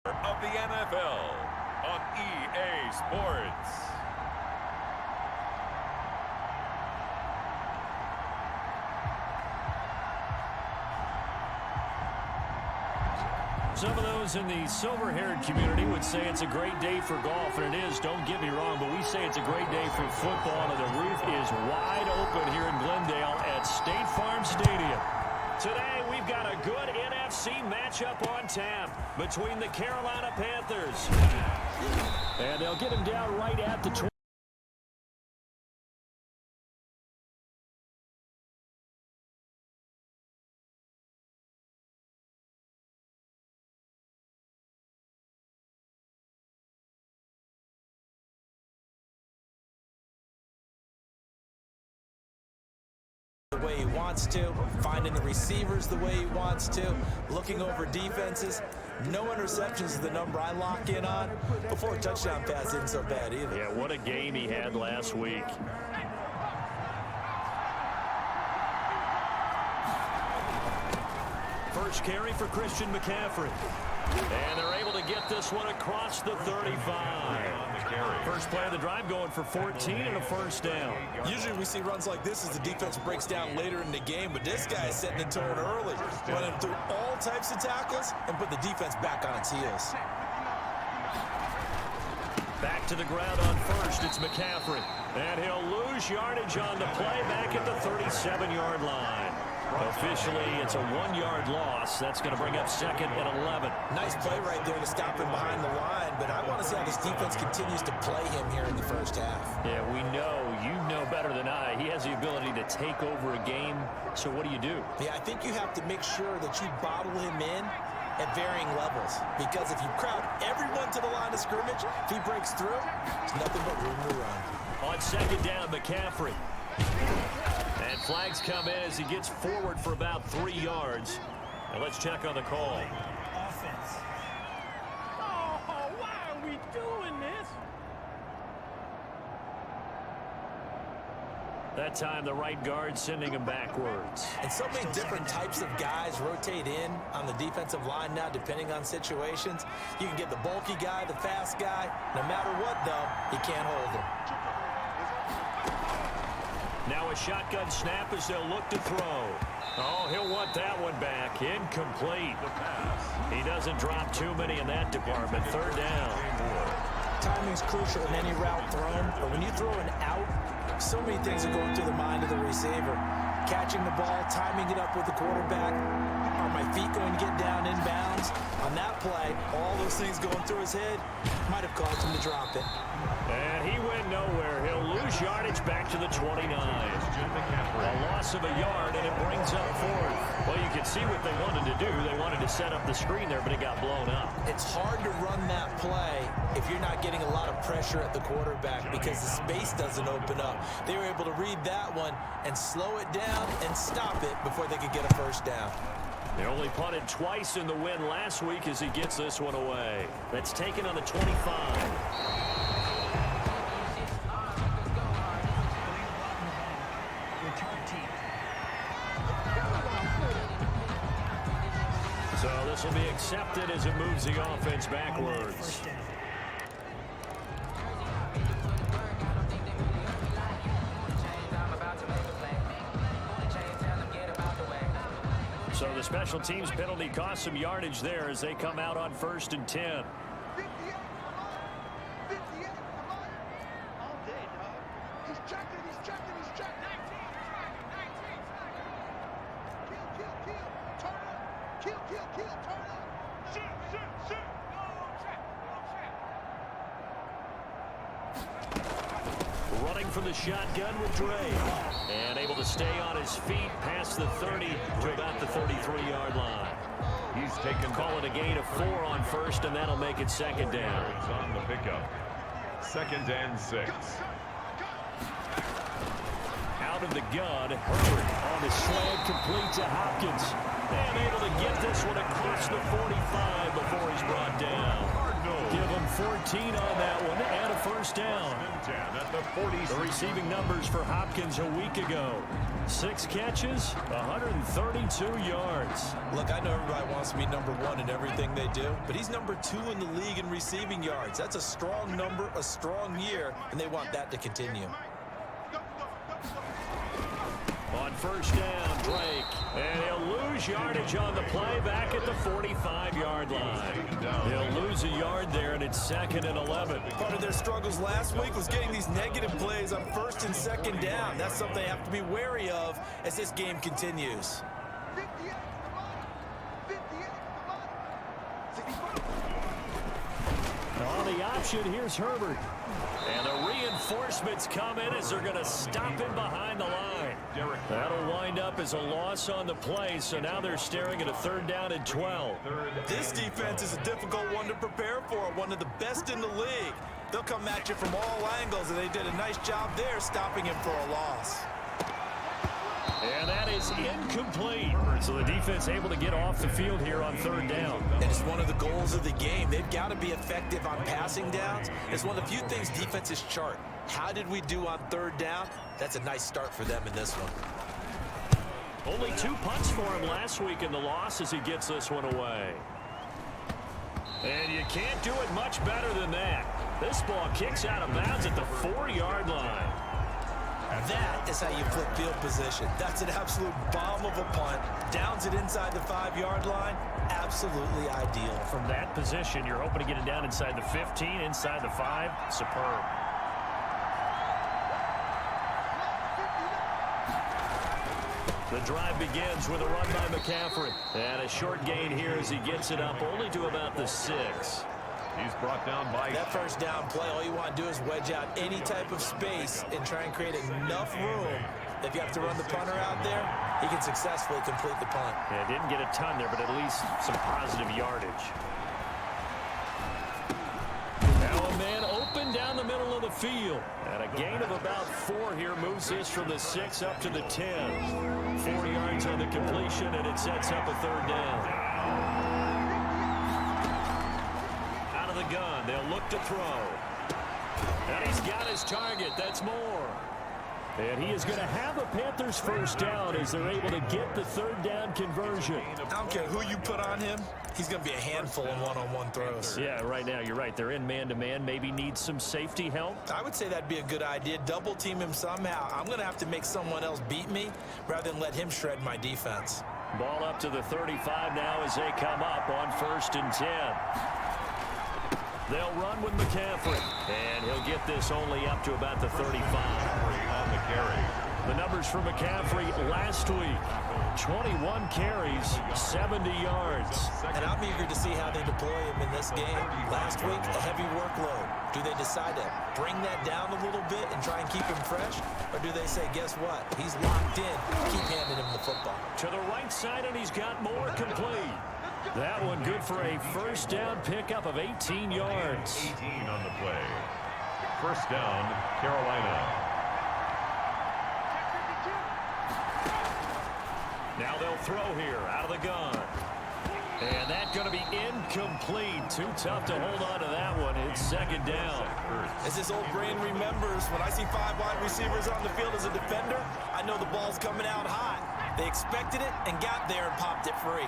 of the NFL on EA Sports. Some of those in the silver-haired community would say it's a great day for golf, and it is, don't get me wrong, but we say it's a great day for football, and the roof is wide open here in Glendale at State Farm Stadium. Today, we've got a good NFC matchup on tap between the Carolina Panthers. And they'll get him down right at the 20. The way he wants to, finding the receivers the way he wants to, looking over defenses. No interceptions is the number I lock in on. Before a touchdown pass isn't so bad either. Yeah, what a game he had last week. First carry for Christian McCaffrey. And they're able to get this one across the 35. First play of the drive going for 14 and a first down. Usually we see runs like this as the defense breaks down later in the game, but this guy is setting the tone early, running through all types of tackles and put the defense back on its heels. Back to the ground on first, it's McCaffrey. And he'll lose yardage on the play back at the 37-yard line. Officially, it's a 1-yard loss. That's going to bring up second and 11. Nice play right there to stop him behind the line, but I want to see how this defense continues to play him here in the first half. Yeah, we know. You know better than I. He has the ability to take over a game. So what do you do? Yeah, I think you have to make sure that you bottle him in at varying levels, because if you crowd everyone to the line of scrimmage, if he breaks through, it's nothing but room to run. On second down, McCaffrey. And flags come in as he gets forward for about 3 yards. And let's check on the call. Offense. Oh, why are we doing this? That time, the right guard sending him backwards. And so many different types of guys rotate in on the defensive line now, depending on situations. You can get the bulky guy, the fast guy. No matter what, though, you can't hold him. Now a shotgun snap as they'll look to throw. Oh, he'll want that one back. Incomplete. He doesn't drop too many in that department. Third down. Timing's crucial in any route thrown, but when you throw an out, so many things are going through the mind of the receiver. Catching the ball, timing it up with the quarterback. Are my feet going to get down inbounds? On that play, all those things going through his head might have caused him to drop it. And he went nowhere. He'll lose yardage back to the 29. A loss of a yard, and it brings up fourth. Well, you can see what they wanted to do. They wanted to set up the screen there, but it got blown up. It's hard to run that play if you're not getting a lot of pressure at the quarterback because the space doesn't open up. They were able to read that one and slow it down and stop it before they could get a first down. They only punted twice in the win last week as he gets this one away. That's taken on the 25. So this will be accepted as it moves the offense backwards. So the special teams penalty cost some yardage there as they come out on 1st and 10. Running from the shotgun with Dre. And able to stay on his feet past the 30 to about the 33-yard line. He's taken. Call it a gain of 4 on first, and that'll make it second down. It's on the pickup. 2nd and 6. Out of the gun, Herbert on his slant, complete to Hopkins. And able to get this one across the 45 before he's brought down. Give him 14 on that one and a first down. The receiving numbers for Hopkins a week ago. 6 catches, 132 yards. Look, I know everybody wants to be number 1 in everything they do, but he's number 2 in the league in receiving yards. That's a strong number, a strong year, and they want that to continue. On first down, Drake. And he'll lose yardage on the play back at the 45-yard line. He'll lose a yard there, and it's 2nd and 11. Part of their struggles last week was getting these negative plays on 1st and 2nd down. That's something they have to be wary of as this game continues. On the option, here's Herbert. And the reinforcements come in as they're going to stop him behind the line. That'll wind up as a loss on the play, so now they're staring at a 3rd down and 12. This defense is a difficult one to prepare for, one of the best in the league. They'll come at you from all angles, and they did a nice job there stopping him for a loss. And that is incomplete. So the defense able to get off the field here on 3rd down. And it's one of the goals of the game. They've got to be effective on passing downs. It's one of the few things defenses chart. How did we do on 3rd down? That's a nice start for them in this one. Only 2 punts for him last week in the loss as he gets this one away. And you can't do it much better than that. This ball kicks out of bounds at the 4-yard line. That is how you flip field position. That's an absolute bomb of a punt. Downs it inside the 5-yard line. Absolutely ideal. From that position, you're hoping to get it down inside the 15, inside the 5. Superb. The drive begins with a run by McCaffrey. And a short gain here as he gets it up only to about the 6. He's brought down by that first down play. All you want to do is wedge out any type of space and try and create enough room. If you have to run the punter out there, he can successfully complete the punt. Yeah, didn't get a ton there, but at least some positive yardage. Now a man open down the middle of the field. And a gain of about 4 here moves this from the 6 up to the 10. 4 yards on the completion, and it sets up a 3rd down. The gun, they'll look to throw. And he's got his target. That's more. And he is going to have a Panthers first down as they're able to get the 3rd down conversion. I don't care who you put on him. He's going to be a handful in one-on-one throws. Yeah, right now you're right. They're in man-to-man. Maybe need some safety help. I would say that'd be a good idea. Double team him somehow. I'm going to have to make someone else beat me rather than let him shred my defense. Ball up to the 35 now as they come up on 1st and 10. They'll run with McCaffrey, and he'll get this only up to about the 35. on the carry. The numbers for McCaffrey last week, 21 carries, 70 yards. And I'm eager to see how they deploy him in this game. Last week, a heavy workload. Do they decide to bring that down a little bit and try and keep him fresh? Or do they say, guess what? He's locked in. Keep handing him the football. To the right side, and he's got more complete. That one good for a first down pickup of 18 yards. 18 on the play. First down, Carolina. Now they'll throw here out of the gun. And that's going to be incomplete. Too tough to hold on to that one. It's 2nd down. As this old brain remembers, when I see 5 wide receivers on the field as a defender, I know the ball's coming out hot. They expected it and got there and popped it free.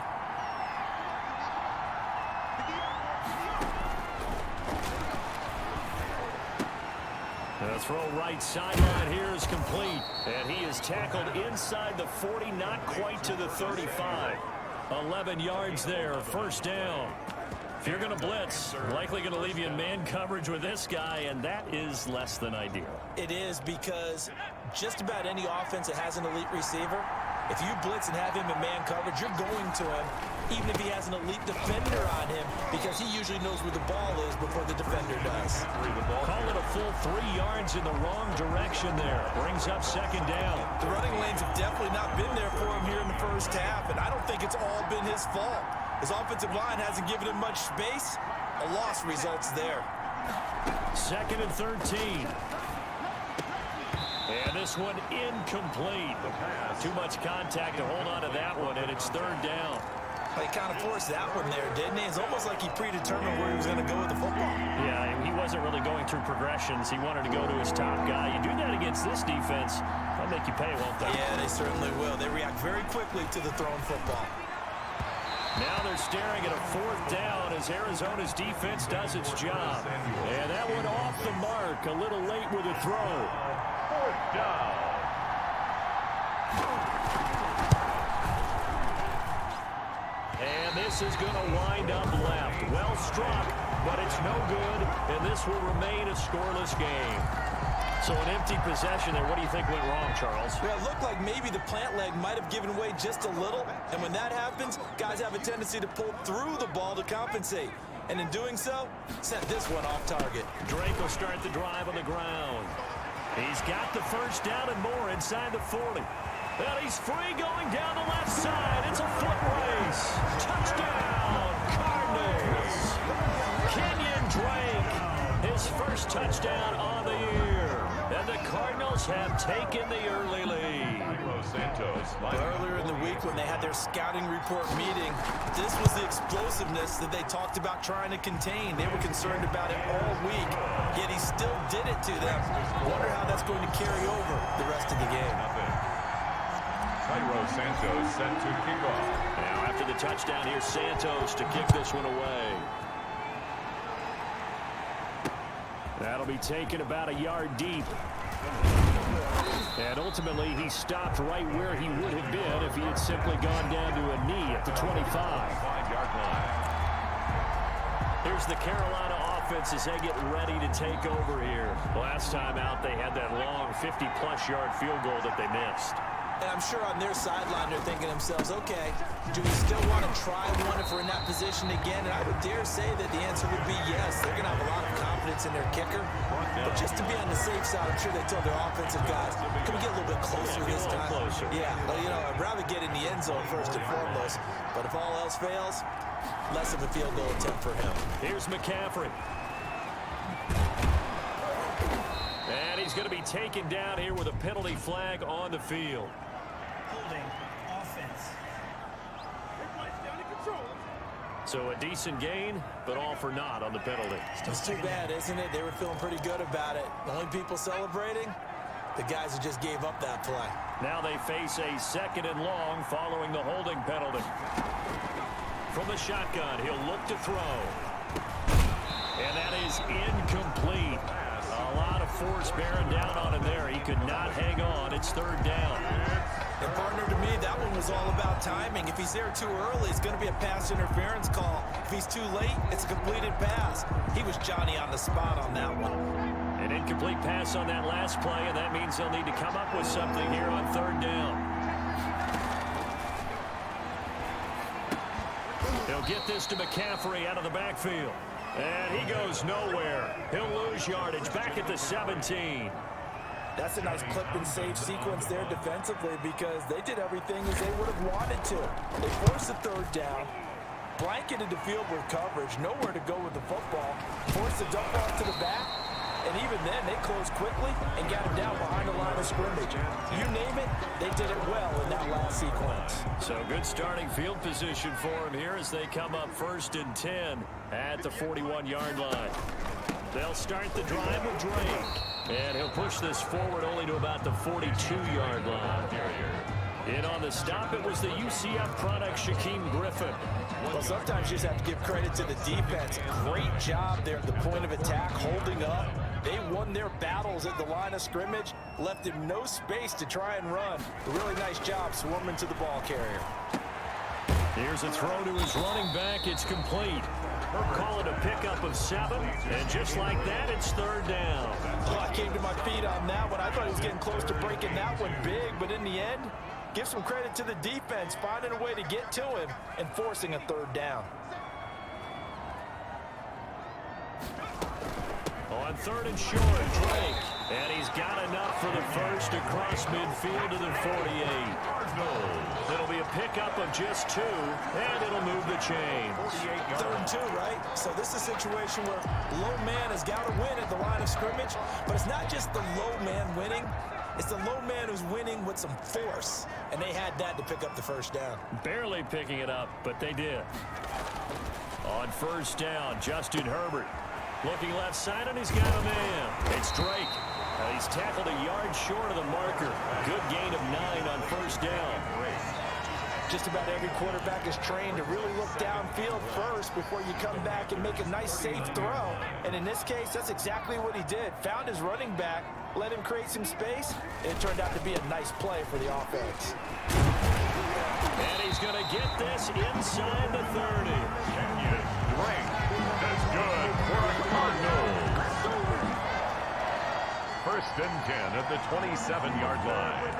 The throw right sideline here is complete. And he is tackled inside the 40, not quite to the 35. 11 yards there, first down. If you're going to blitz, likely going to leave you in man coverage with this guy, and that is less than ideal. It is, because just about any offense that has an elite receiver, if you blitz and have him in man coverage, you're going to him, even if he has an elite defender on him, because he usually knows where the ball is before the defender does. Call it a full 3 yards in the wrong direction there. Brings up 2nd down. The running lanes have definitely not been there for him here in the first half, and I don't think it's all been his fault. His offensive line hasn't given him much space. A loss results there. 2nd and 13. And this one incomplete. Too much contact to hold on to that one, and it's 3rd down. He kind of forced that one there, didn't he? It's almost like he predetermined where he was going to go with the football. Yeah, he wasn't really going through progressions. He wanted to go to his top guy. You do that against this defense, they'll make you pay, won't they? Yeah, they certainly will. They react very quickly to the thrown football. Now they're staring at a 4th down as Arizona's defense does its job. And that one off the mark, a little late with a throw. 4th down. And this is going to wind up left. Well struck, but it's no good, and this will remain a scoreless game. So an empty possession there. What do you think went wrong, Charles? Well, it looked like maybe the plant leg might have given way just a little, and when that happens, guys have a tendency to pull through the ball to compensate. And in doing so, sent this one off target. Drake will start the drive on the ground. He's got the first down and more inside the 40. And he's free going down the left side. It's a foot race. Touchdown, Cardinals. Kenyon Drake, his first touchdown on the year. And the Cardinals have taken the early lead. Earlier in the week when they had their scouting report meeting, this was the explosiveness that they talked about trying to contain. They were concerned about it all week, yet he still did it to them. Wonder how that's going to carry over the rest of the game. Santos set to kick off. Now after the touchdown, here's Santos to kick this one away. That'll be taken about a yard deep. And ultimately, he stopped right where he would have been if he had simply gone down to a knee at the 25. 5-yard line. Here's the Carolina offense as they get ready to take over here. Last time out, they had that long 50-plus yard field goal that they missed. And I'm sure on their sideline they're thinking to themselves, okay, do we still want to try one if we're in that position again? And I would dare say that the answer would be yes. They're going to have a lot of confidence in their kicker. But just to be on the safe side, I'm sure they told their offensive guys, can we get a little bit closer this time? Closer. Yeah, well, you know, I'd rather get in the end zone first and foremost. But if all else fails, less of a field goal attempt for him. Here's McCaffrey. And he's going to be taken down here with a penalty flag on the field. Holding offense. So a decent gain, but all for naught on the penalty. It's too bad, isn't it? They were feeling pretty good about it. The only people celebrating, the guys who just gave up that play. Now they face a 2nd and long following the holding penalty. From the shotgun, he'll look to throw. And that is incomplete. A lot of force bearing down on him there. He could not hang on. It's 3rd down. And partner, to me, that one was all about timing. If he's there too early, it's going to be a pass interference call. If he's too late, it's a completed pass. He was Johnny on the spot on that one. An incomplete pass on that last play, and that means they'll need to come up with something here on 3rd down. He'll get this to McCaffrey out of the backfield. And he goes nowhere. He'll lose yardage back at the 17. That's a nice clip and save sequence there defensively because they did everything as they would have wanted to. They forced the 3rd down, blanketed the field with coverage, nowhere to go with the football, forced the dump off to the back, and even then they closed quickly and got him down behind the line of scrimmage. You name it, they did it well in that last sequence. So good starting field position for him here as they come up 1st and 10 at the 41-yard line. They'll start the drive with Drake. And he'll push this forward only to about the 42-yard line. In on the stop, it was the UCF product, Shaquem Griffin. Well, sometimes you just have to give credit to the defense. Great job there at the point of attack, holding up. They won their battles at the line of scrimmage, left him no space to try and run. A really nice job swarming to the ball carrier. Here's a throw to his running back. It's complete. They'll call it a pickup of 7, and just like that, it's 3rd down. Well, I came to my feet on that one. I thought he was getting close to breaking that one big, but in the end, give some credit to the defense, finding a way to get to him and forcing a 3rd down. On 3rd and short, Drake. And he's got enough for the first across midfield to the 48. It'll be a pickup of just 2, and it'll move the chains. 3rd and 2, right? So this is a situation where low man has got to win at the line of scrimmage, but it's not just the low man winning. It's the low man who's winning with some force, and they had that to pick up the first down. Barely picking it up, but they did. On first down, Justin Herbert. Looking left side, and he's got a man. It's Drake. He's tackled a yard short of the marker. Good gain of 9 on first down. Just about every quarterback is trained to really look downfield first before you come back and make a nice, safe throw. And in this case, that's exactly what he did. Found his running back, let him create some space, and it turned out to be a nice play for the offense. And he's going to get this inside the 30. Kenyon Drake is good for a Cardinals. First and 10 at the 27-yard line.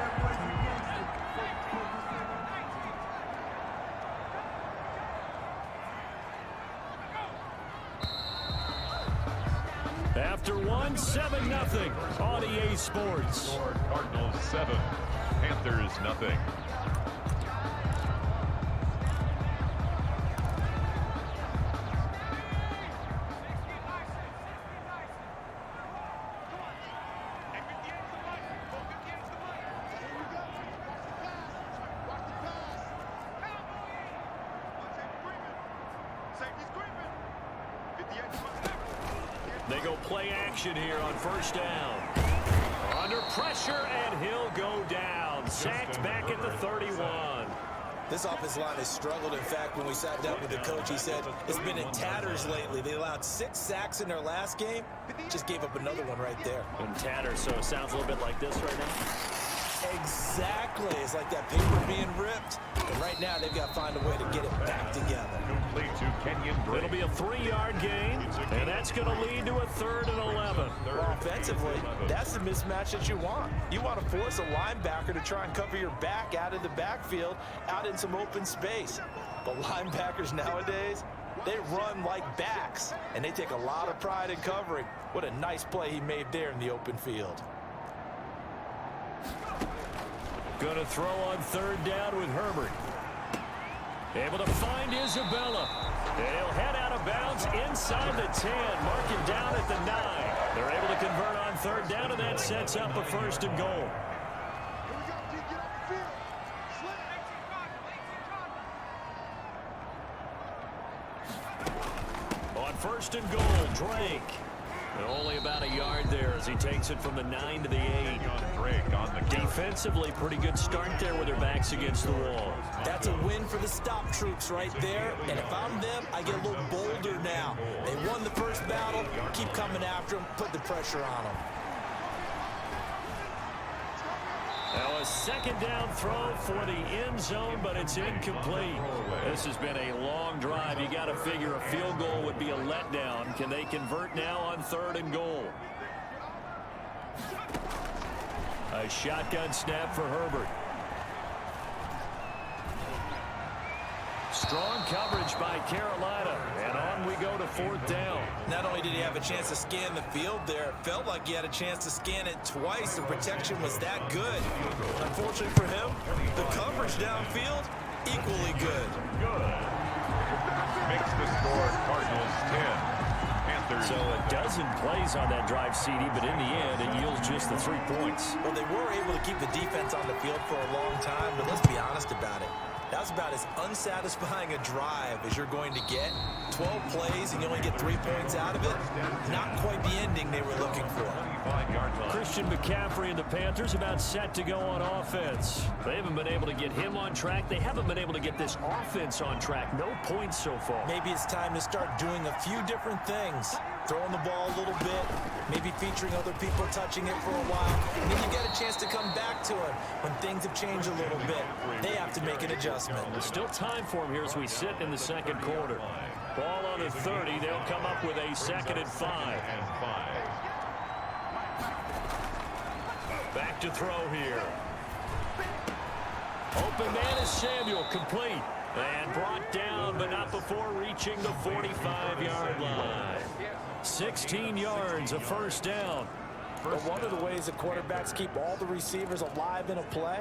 After 7-0 on EA Sports. Cardinals 7, Panthers 0. They go play action here on first down. Under pressure, and he'll go down. Sacked back at the 31. This offensive line has struggled. In fact, when we sat down with the coach, he said it's been in tatters lately. They allowed 6 sacks in their last game. Just gave up another one right there. In tatters, so it sounds a little bit like this right now. Exactly. It's like that paper being ripped. And right now, they've got to find a way to get it back together. Complete to Kenyon Drake. It'll be a 3-yard gain, and that's going to lead to a 3rd and 11. Well, offensively, that's the mismatch that you want. You want to force a linebacker to try and cover your back out of the backfield, out in some open space. But linebackers nowadays, they run like backs, and they take a lot of pride in covering. What a nice play he made there in the open field. Going to throw on 3rd down with Herbert. Able to find Isabella. And he'll head out of bounds inside the 10. Marking down at the 9. They're able to convert on 3rd down, and that sets up a 1st and goal. On 1st and goal, Drake. And only about a yard there as he takes it from the 9 to the 8. Drake on the Defensively, pretty good start there with their backs against the wall. That's a win for the stop troops right there. And if I'm them, I get a little bolder now. They won the first battle. Keep coming after them. Put the pressure on them. Now a 2nd down throw for the end zone, but it's incomplete. This has been a long drive. You got to figure a field goal would be a letdown. Can they convert now on 3rd and goal? A shotgun snap for Herbert. Strong coverage by Carolina, and on we go to 4th down. Not only did he have a chance to scan the field there, it felt like he had a chance to scan it twice. The protection was that good. Unfortunately for him, the coverage downfield, equally good. Makes the score Cardinals 10. Panthers. So a dozen plays on that drive, CD, but in the end, it yields just the 3 points. Well, they were able to keep the defense on the field for a long time, but let's be honest about it. That was about as unsatisfying a drive as you're going to get. 12 plays and you only get 3 points out of it. Not quite the ending they were looking for. Christian McCaffrey and the Panthers about set to go on offense. They haven't been able to get him on track. They haven't been able to get this offense on track. No points so far. Maybe it's time to start doing a few different things. Throwing the ball a little bit, maybe featuring other people touching it for a while. And then you get a chance to come back to it when things have changed a little bit. They have to make an adjustment. There's still time for him here as we sit in the 2nd quarter. Ball on the 30. They'll come up with a 2nd and 5. Back to throw here. Open man is Samuel, complete. And brought down, but not before reaching the 45-yard line. 16 yards, a 1st down. But one of the ways the quarterbacks keep all the receivers alive in a play,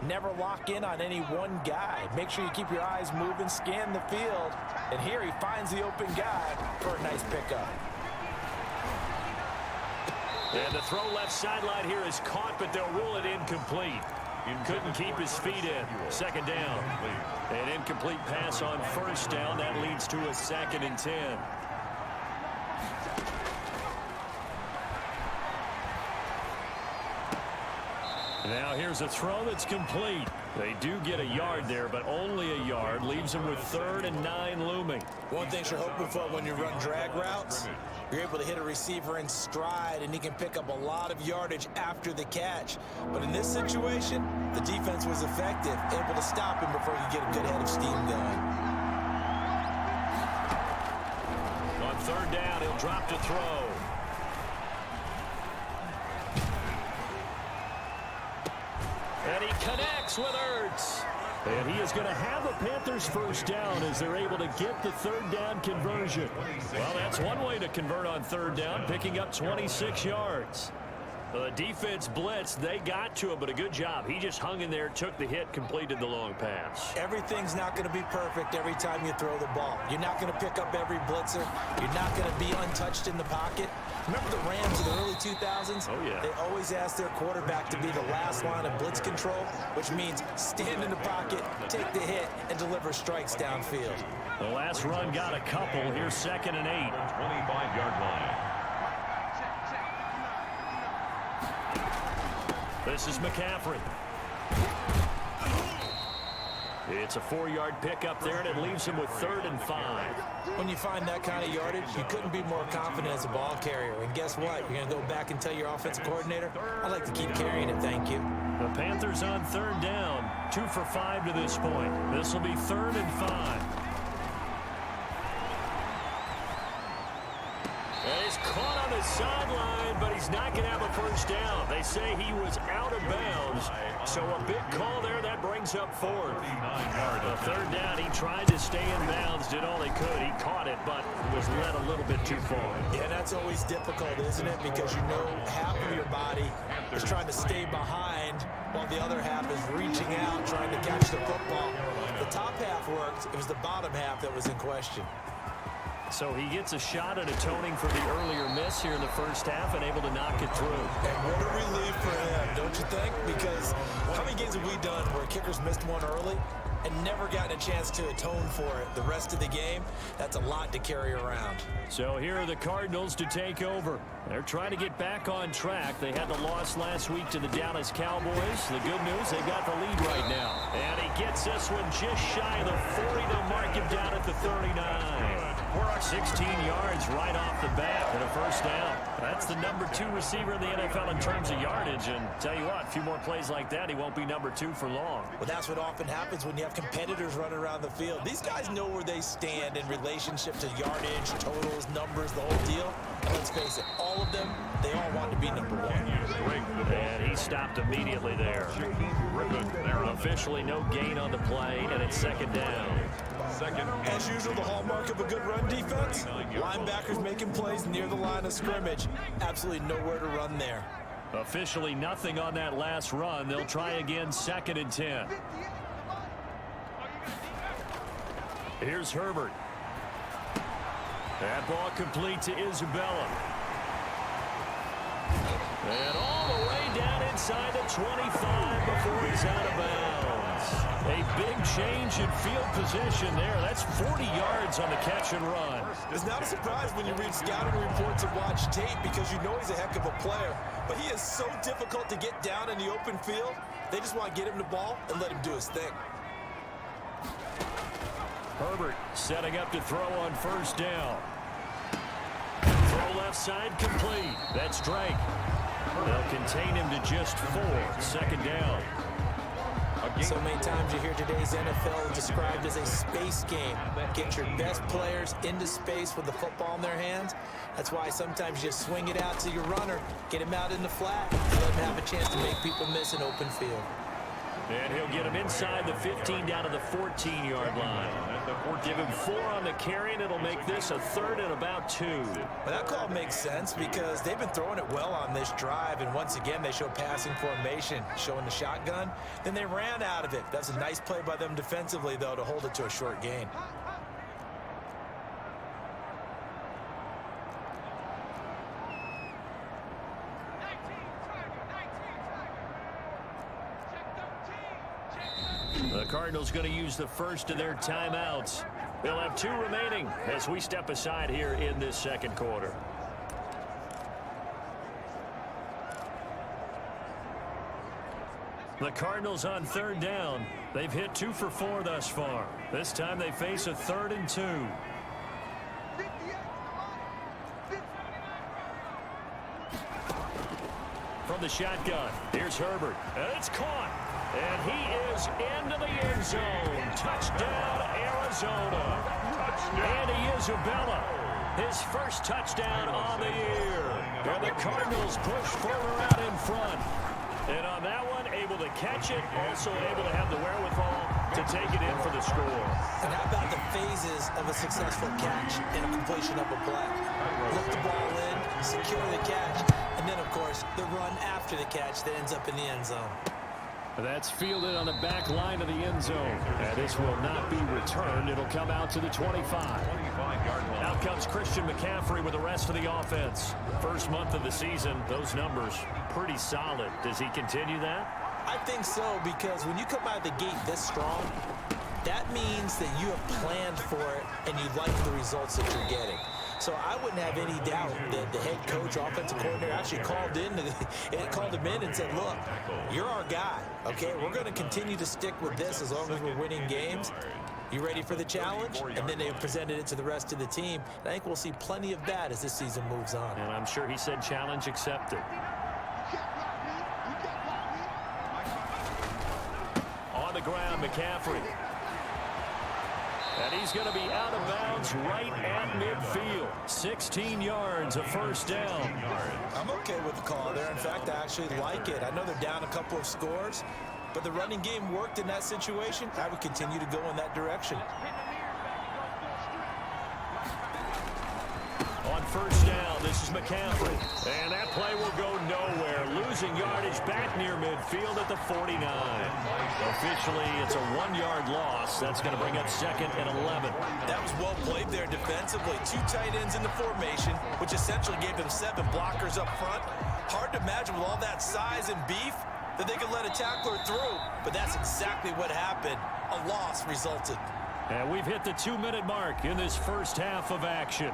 never lock in on any one guy. Make sure you keep your eyes moving, scan the field. And here he finds the open guy for a nice pickup. And the throw left sideline here is caught, but they'll rule it incomplete. Couldn't keep his feet in. Second down. An incomplete pass on first down. That leads to a 2nd and 10. Now here's a throw that's complete. They do get a yard there, but only a yard. Leaves them with 3rd and 9 looming. One thing you're hoping for when you run drag routes, you're able to hit a receiver in stride, and he can pick up a lot of yardage after the catch. But in this situation, the defense was effective, able to stop him before he could get a good head of steam going. On 3rd down, he'll drop to throw. And he connects with Ertz. And he is going to have a Panthers first down as they're able to get the 3rd down conversion. Well, that's one way to convert on 3rd down, picking up 26 yards. The defense blitzed. They got to him, but a good job. He just hung in there, took the hit, completed the long pass. Everything's not going to be perfect every time you throw the ball. You're not going to pick up every blitzer. You're not going to be untouched in the pocket. Remember the Rams in the early 2000s? Oh, yeah. They always asked their quarterback to be the last line of blitz control, which means stand in the pocket, take the hit, and deliver strikes downfield. The last run got a couple. Here's 2nd and 8. 25-yard line. This is McCaffrey. It's a 4-yard pickup there, and it leaves him with 3rd and 5. When you find that kind of yardage, you couldn't be more confident as a ball carrier. And guess what? You're going to go back and tell your offensive coordinator, I'd like to keep carrying it, thank you. The Panthers on 3rd down, 2 for 5 to this point. This will be 3rd and 5. And he's caught on the sideline, but he's not going to have a first down. They say he was out of bounds, so a big call there. That brings up 4th. The 3rd down, he tried to stay in bounds, did all he could. He caught it, but was led a little bit too far. Yeah, that's always difficult, isn't it? Because you know half of your body is trying to stay behind while the other half is reaching out, trying to catch the football. The top half worked. It was the bottom half that was in question. So he gets a shot at atoning for the earlier miss here in the first half and able to knock it through. And what a relief for him, don't you think? Because how many games have we done where kickers missed one early and never gotten a chance to atone for it the rest of the game? That's a lot to carry around. So here are the Cardinals to take over. They're trying to get back on track. They had the loss last week to the Dallas Cowboys. The good news, they've got the lead right now. And he gets this one just shy of the 40. They'll mark him down at the 39. 16 yards right off the bat and a first down. That's the number 2 receiver in the NFL in terms of yardage. And tell you what, a few more plays like that, he won't be number 2 for long. Well, that's what often happens when you have competitors running around the field. These guys know where they stand in relationship to yardage, totals, numbers, the whole deal. And let's face it, all of them, they all want to be number 1. And he stopped immediately there. Officially no gain on the play, and it's 2nd down. As usual, the hallmark of a good run defense, linebackers making plays near the line of scrimmage. Absolutely nowhere to run there. Officially nothing on that last run. They'll try again, 2nd and 10. Here's Herbert. That ball complete to Isabella. And all the way down inside the 25 before he's out of bounds. A big change in field position there. That's 40 yards on the catch and run. It's not a surprise when you read scouting reports and watch tape because you know he's a heck of a player. But he is so difficult to get down in the open field. They just want to get him the ball and let him do his thing. Herbert setting up to throw on first down. Throw left side complete. That's Drake. They'll contain him to just 4. 2nd down. So many times you hear today's NFL described as a space game. Get your best players into space with the football in their hands. That's why sometimes you swing it out to your runner, get him out in the flat, and let him have a chance to make people miss an open field. And he'll get him inside the 15 down to the 14-yard line. Give him 4 on the carry, and it'll make this a 3rd and about 2. Well, that call makes sense because they've been throwing it well on this drive, and once again they show passing formation, showing the shotgun. Then they ran out of it. That's a nice play by them defensively, though, to hold it to a short gain. Cardinals going to use the first of their timeouts. They'll have 2 remaining as we step aside here in this second quarter. The Cardinals on 3rd down. They've hit 2 for 4 thus far. This time they face a 3rd and 2. From the shotgun, here's Herbert. And it's caught. And he is into the end zone. Touchdown, Arizona. Andy Isabella, his first touchdown on the year. And the Cardinals push further out in front. And on that one, able to catch it, also able to have the wherewithal to take it in for the score. And how about the phases of a successful catch and a completion of a play? Lift the ball in, secure the catch, and then, of course, the run after the catch that ends up in the end zone. That's fielded on the back line of the end zone. And this will not be returned. It'll come out to the 25. Out comes Christian McCaffrey with the rest of the offense. First month of the season, those numbers pretty solid. Does he continue that? I think so, because when you come out of the gate this strong, that means that you have planned for it and you like the results that you're getting. So I wouldn't have any doubt that the head coach, offensive coordinator, actually called him in and said, look, you're our guy, okay? We're going to continue to stick with this as long as we're winning games. You ready for the challenge? And then they presented it to the rest of the team. I think we'll see plenty of that as this season moves on. And I'm sure he said challenge accepted. On the ground, McCaffrey. And he's going to be out of bounds right at midfield. 16 yards, a first down. I'm okay with the call there. In fact, I actually like it. I know they're down a couple of scores, but the running game worked in that situation. I would continue to go in that direction. On first down, this is McCaffrey. And that play will go nowhere. Losing yardage back near midfield at the 49. Officially, it's a 1-yard loss. That's going to bring up 2nd and 11. That was well played there defensively. 2 tight ends in the formation, which essentially gave them 7 blockers up front. Hard to imagine with all that size and beef that they could let a tackler through. But that's exactly what happened. A loss resulted. And we've hit the 2-minute mark in this first half of action.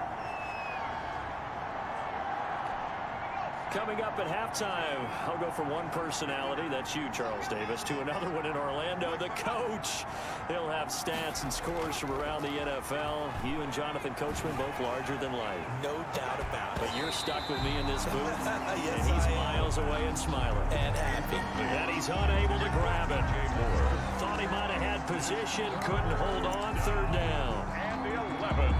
Coming up at halftime, I'll go from one personality, that's you, Charles Davis, to another one in Orlando, the coach. He'll have stats and scores from around the NFL. You and Jonathan Coachman, both larger than life. No doubt about it. But you're stuck with me in this booth, Yes, and he's I am. miles away and smiling. And happy. And he's unable to grab it. Thought he might have had position, couldn't hold on, 3rd down. And the 11.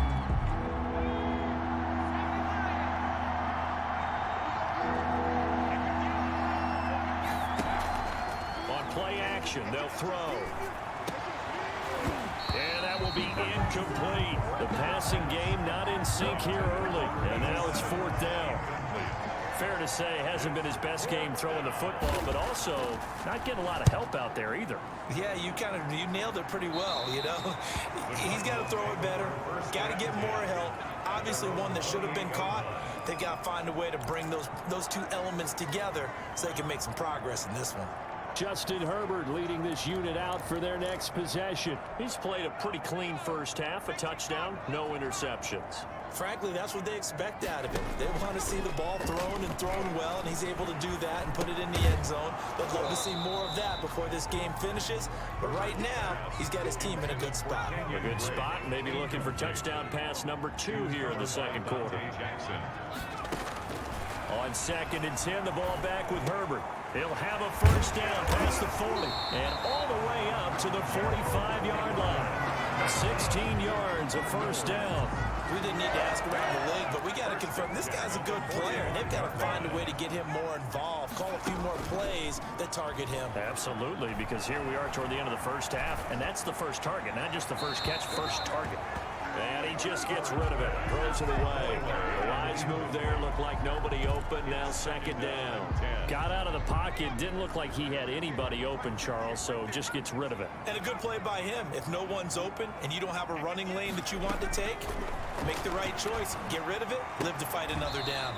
Play action, they'll throw. And that will be incomplete. The passing game not in sync here early. And now it's 4th down. Fair to say, hasn't been his best game throwing the football, but also not getting a lot of help out there either. Yeah, you nailed it pretty well, you know. He's got to throw it better. Got to get more help. Obviously one that should have been caught. They got to find a way to bring those 2 elements together so they can make some progress in this one. Justin Herbert leading this unit out for their next possession. He's played a pretty clean first half, a touchdown, no interceptions. Frankly, that's what they expect out of it. They want to see the ball thrown and thrown well, and he's able to do that and put it in the end zone. They'd love to see more of that before this game finishes. But right now, he's got his team in a good spot. A good spot, maybe looking for touchdown pass number 2 here in the second quarter. On 2nd and 10, the ball back with Herbert. He'll have a first down past the 40 and all the way up to the 45-yard line. 16 yards, a first down. We didn't need to ask around the league, but we got to confirm this guy's a good player, and they've got to find a way to get him more involved, call a few more plays that target him. Absolutely, because here we are toward the end of the first half, and that's the first target, not just the first catch, first target. And he just gets rid of it, throws it away. The wise move there, looked like nobody open, now 2nd down. Got out of the pocket, didn't look like he had anybody open, Charles, so just gets rid of it. And a good play by him. If no one's open and you don't have a running lane that you want to take, make the right choice. Get rid of it, live to fight another down.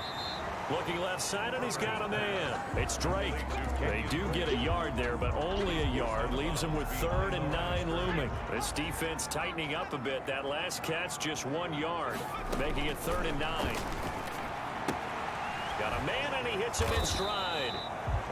Looking left side, and he's got a man. It's Drake. They do get a yard there, but only a yard. Leaves them with 3rd and 9 looming. This defense tightening up a bit. That last catch, just 1 yard, making it 3rd and 9. Got a man, and he hits him in stride.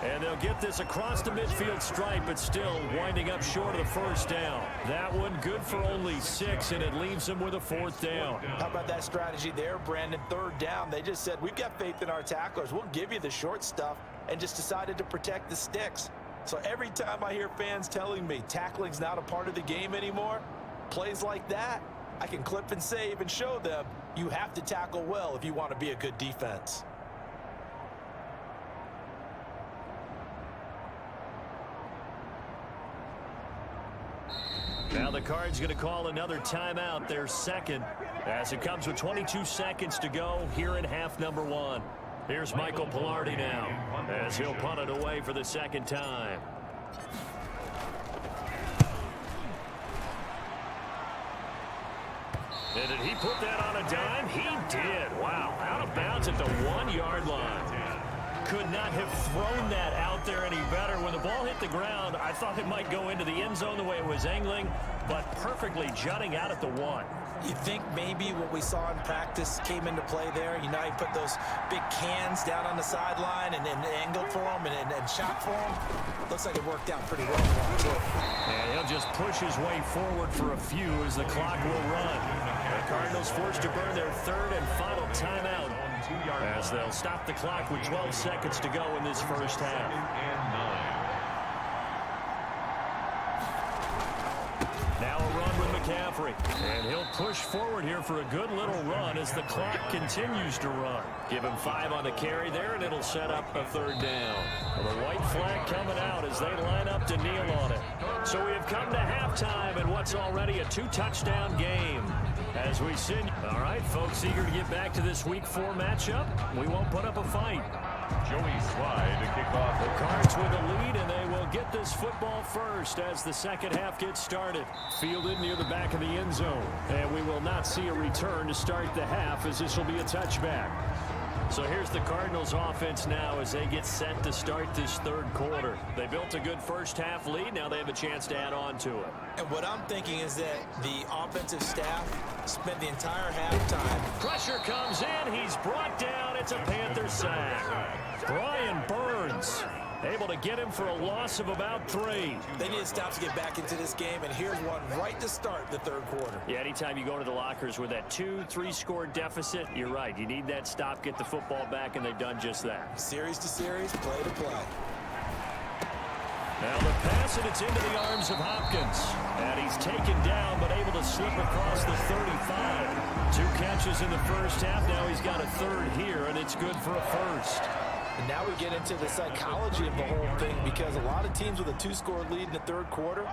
And they'll get this across the midfield stripe, but still winding up short of the first down. That one good for only 6, and it leaves them with a 4th down. How about that strategy there, Brandon? 3rd down. They just said, we've got faith in our tacklers. We'll give you the short stuff, and just decided to protect the sticks. So every time I hear fans telling me tackling's not a part of the game anymore, plays like that, I can clip and save and show them you have to tackle well if you want to be a good defense. Now the Cards going to call another timeout, their second, as it comes with 22 seconds to go here in half number 1. Here's Michael Pilardi now, as he'll punt it away for the second time. And did he put that on a dime? He did. Wow, out of bounds at the 1-yard line. Could not have thrown that out there any better. When the ball hit the ground, I thought it might go into the end zone the way it was angling, but perfectly jutting out at the 1. You think maybe what we saw in practice came into play there? You know, he put those big cans down on the sideline and angled for them and shot for them. Looks like it worked out pretty well for him, too. And he'll just push his way forward for a few as the clock will run. The Cardinals forced to burn their 3rd and final timeout, as they'll stop the clock with 12 seconds to go in this first half. Now a run with McCaffrey, and he'll push forward here for a good little run as the clock continues to run. Give him 5 on the carry there, and it'll set up a 3rd down. Well, the white flag coming out as they line up to kneel on it. So we have come to halftime in what's already a 2-touchdown game. As we sit, all right, folks, eager to get back to this Week 4 matchup. We won't put up a fight. Joey Slye to kick off. The Cards with a lead, and they will get this football first as the second half gets started. Fielded near the back of the end zone. And we will not see a return to start the half, as this will be a touchback. So here's the Cardinals offense now as they get set to start this 3rd quarter. They built a good first half lead. Now they have a chance to add on to it. And what I'm thinking is that the offensive staff spent the entire halftime. Pressure comes in. He's brought down. It's a Panther sack. Brian Burns able to get him for a loss of about 3. They need to stop to get back into this game, and here's one right to start the 3rd quarter. Yeah, anytime you go to the lockers with that 2-3 score deficit, you're right. You need that stop, get the football back, and they've done just that. Series to series, play to play. Now the pass, and it's into the arms of Hopkins. And he's taken down, but able to slip across the 35. 2 catches in the first half. Now he's got a 3rd here, and it's good for a 1st. And now we get into the psychology of the whole thing, because a lot of teams with a 2-score lead in the 3rd quarter,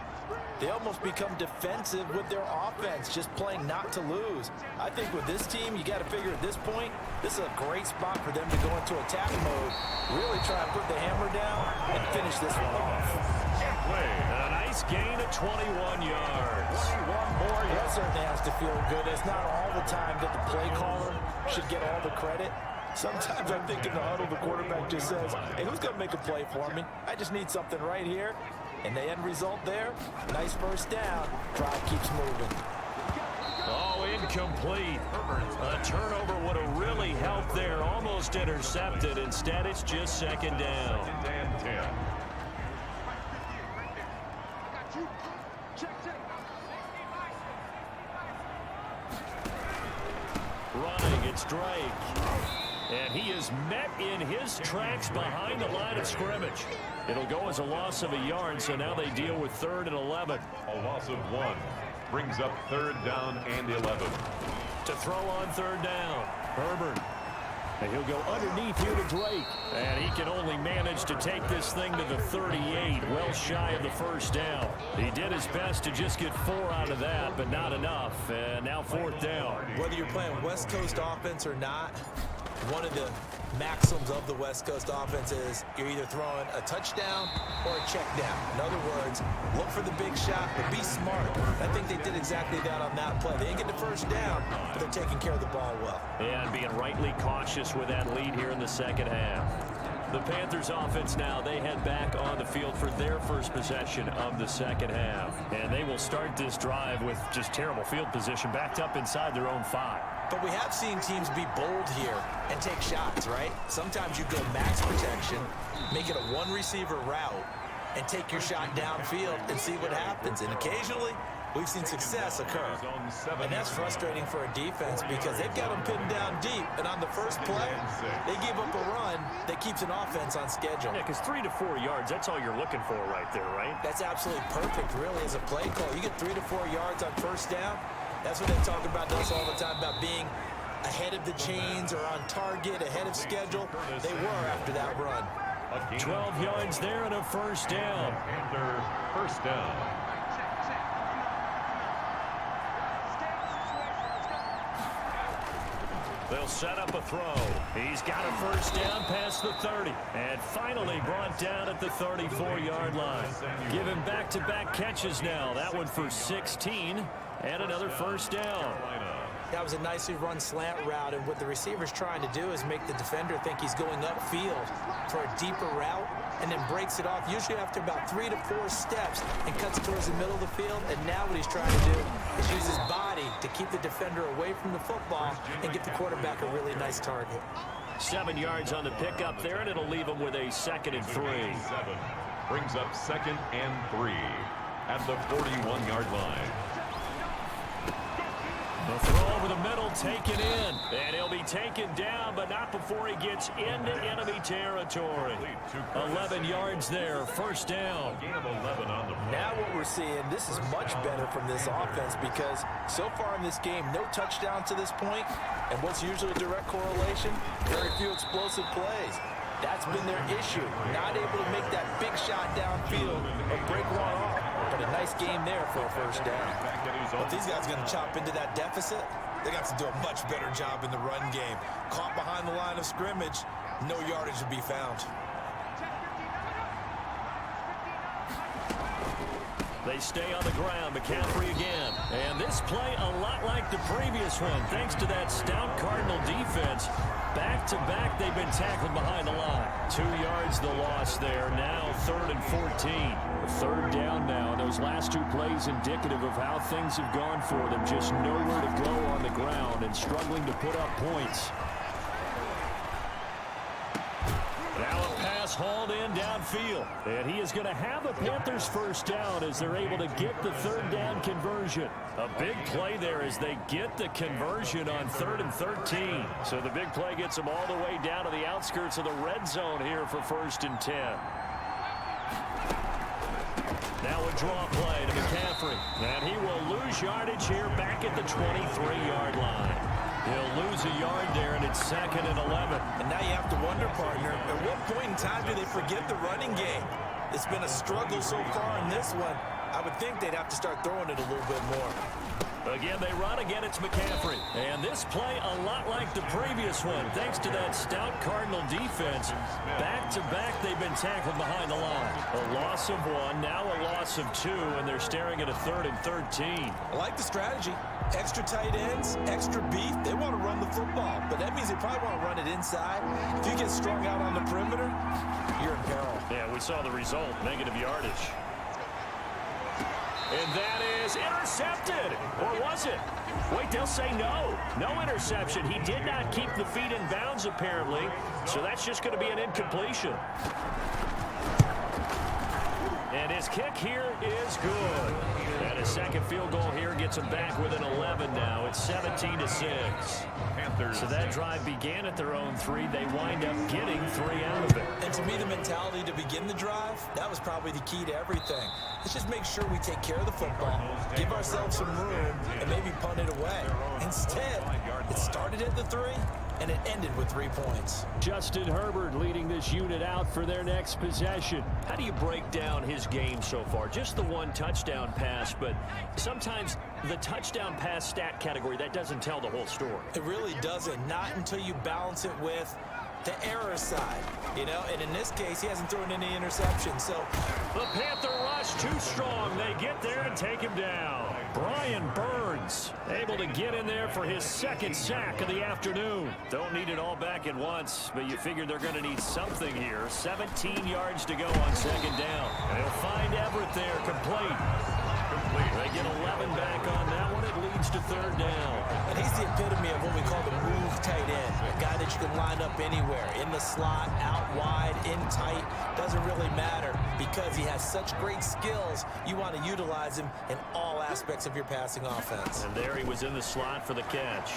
they almost become defensive with their offense, just playing not to lose. I think with this team, you got to figure at this point, this is a great spot for them to go into attack mode, really try and put the hammer down and finish this one off. A nice gain of 21 yards. 21 more. That certainly has to feel good. It's not all the time that the play caller should get all the credit. Sometimes I think in the huddle, the quarterback just says, hey, who's going to make a play for me? I just need something right here. And the end result there, nice first down. Drive keeps moving. Oh, incomplete. A turnover would have really helped there. Almost intercepted. Instead, it's just 2nd down. And 10. Running, it's Drake. And he is met in his tracks behind the line of scrimmage. It'll go as a loss of a yard, so now they deal with 3rd and 11. A loss of 1 brings up 3rd down and 11. To throw on 3rd down, Herbert. And he'll go underneath here to Drake. And he can only manage to take this thing to the 38, well shy of the first down. He did his best to just get 4 out of that, but not enough. And now 4th down. Whether you're playing West Coast offense or not, One of the maxims of the West Coast offense is you're either throwing a touchdown or a check down. In other words, look for the big shot, but be smart. I think they did exactly that on that play. They didn't get the first down, but they're taking care of the ball well. And being rightly cautious with that lead here in the second half. The Panthers offense now, they head back on the field for their first possession of the second half. And they will start this drive with just terrible field position, backed up inside their own 5. But we have seen teams be bold here and take shots, right? Sometimes you go max protection, make it a one-receiver route, and take your shot downfield and see what happens. And occasionally, we've seen success occur. And that's frustrating for a defense because they've got them pinned down deep. And on the first play, they give up a run that keeps an offense on schedule. Yeah, because 3 to 4 yards, that's all you're looking for right there, right? That's absolutely perfect, really, as a play call. You get 3 to 4 yards on first down. That's what they talk about us all the time, about being ahead of the chains or on target, ahead of schedule. They were after that run. 12 yards there and a first down. First down. They'll set up a throw. He's got a first down past the 30. And finally brought down at the 34-yard line. Given back-to-back catches now. That one for 16. And another first down. That was a nicely run slant route, and what the receiver's trying to do is make the defender think he's going upfield for a deeper route, and then breaks it off, usually after about 3 to 4 steps, and cuts towards the middle of the field. And now what he's trying to do is use his body to keep the defender away from the football and get the quarterback a really nice target. 7 yards on the pickup there, and it'll leave him with a 2nd and 3. Brings up 2nd and 3 at the 41-yard line. The throw over the middle, taken in. And he'll be taken down, but not before he gets into enemy territory. 11 yards there, first down. Now what we're seeing, this is much better from this offense because so far in this game, no touchdowns to this point. And what's usually a direct correlation? Very few explosive plays. That's been their issue. Not able to make that big shot downfield or break one off. But a nice game there for a first down. But these guys are going to chop into that deficit. They got to do a much better job in the run game. Caught behind the line of scrimmage, no yardage to be found. They stay on the ground. McCaffrey again. And this play a lot like the previous one. Thanks to that stout Cardinal defense. Back-to-back, they've been tackled behind the line. 2 yards the loss there. Now 3rd and 14. 3rd down now. And those last 2 plays indicative of how things have gone for them. Just nowhere to go on the ground and struggling to put up points. Now a pass hauled in downfield. And he is going to have a Panthers first down as they're able to get the 3rd down conversion. A big play there as they get the conversion on 3rd and 13. So the big play gets them all the way down to the outskirts of the red zone here for 1st and 10. Now a draw play to McCaffrey. And he will lose yardage here back at the 23-yard line. He'll lose a yard there, and it's 2nd and 11. And now you have to wonder, partner, at what point in time do they forget the running game? It's been a struggle so far in this one. I would think they'd have to start throwing it a little bit more. Again, they run. Again, it's McCaffrey. And this play a lot like the previous one. Thanks to that stout Cardinal defense. Back-to-back, they've been tackled behind the line. A loss of 1, now a loss of 2, and they're staring at a 3rd and 13. I like the strategy. Extra tight ends, extra beef. They want to run the football, but that means they probably want to run it inside. If you get strung out on the perimeter, you're in peril. Yeah, we saw the result, negative yardage. And that is intercepted. Or was it? Wait, they'll say no. No interception. He did not keep the feet in bounds, apparently. So that's just going to be an incompletion. And his kick here is good. And a 2nd field goal here gets him back within 11 now. It's 17-6. So that drive began at their own 3. They wind up getting 3 out of it. And to me, the mentality to begin the drive, that was probably the key to everything. Let's just make sure we take care of the football, give ourselves some room, and maybe punt it away. Instead, it started at the 3, and it ended with 3 points. Justin Herbert leading this unit out for their next possession. How do you break down his game so far? Just the 1 touchdown pass, but sometimes the touchdown pass stat category, that doesn't tell the whole story. It really doesn't. Not until you balance it with the error side, you know, and in this case, he hasn't thrown any interceptions, so. The Panther rush too strong. They get there and take him down. Brian Burns able to get in there for his second sack of the afternoon. Don't need it all back at once, but you figure they're going to need something here. 17 yards to go on second down. They'll find Everett there, complete. They get 11 back on that one. It leads to third down. And he's the epitome of what we call the move tight end. A guy that you can line up anywhere. In the slot, out wide, in tight. Doesn't really matter because he has such great skills. You want to utilize him in all aspects of your passing offense. And there he was in the slot for the catch.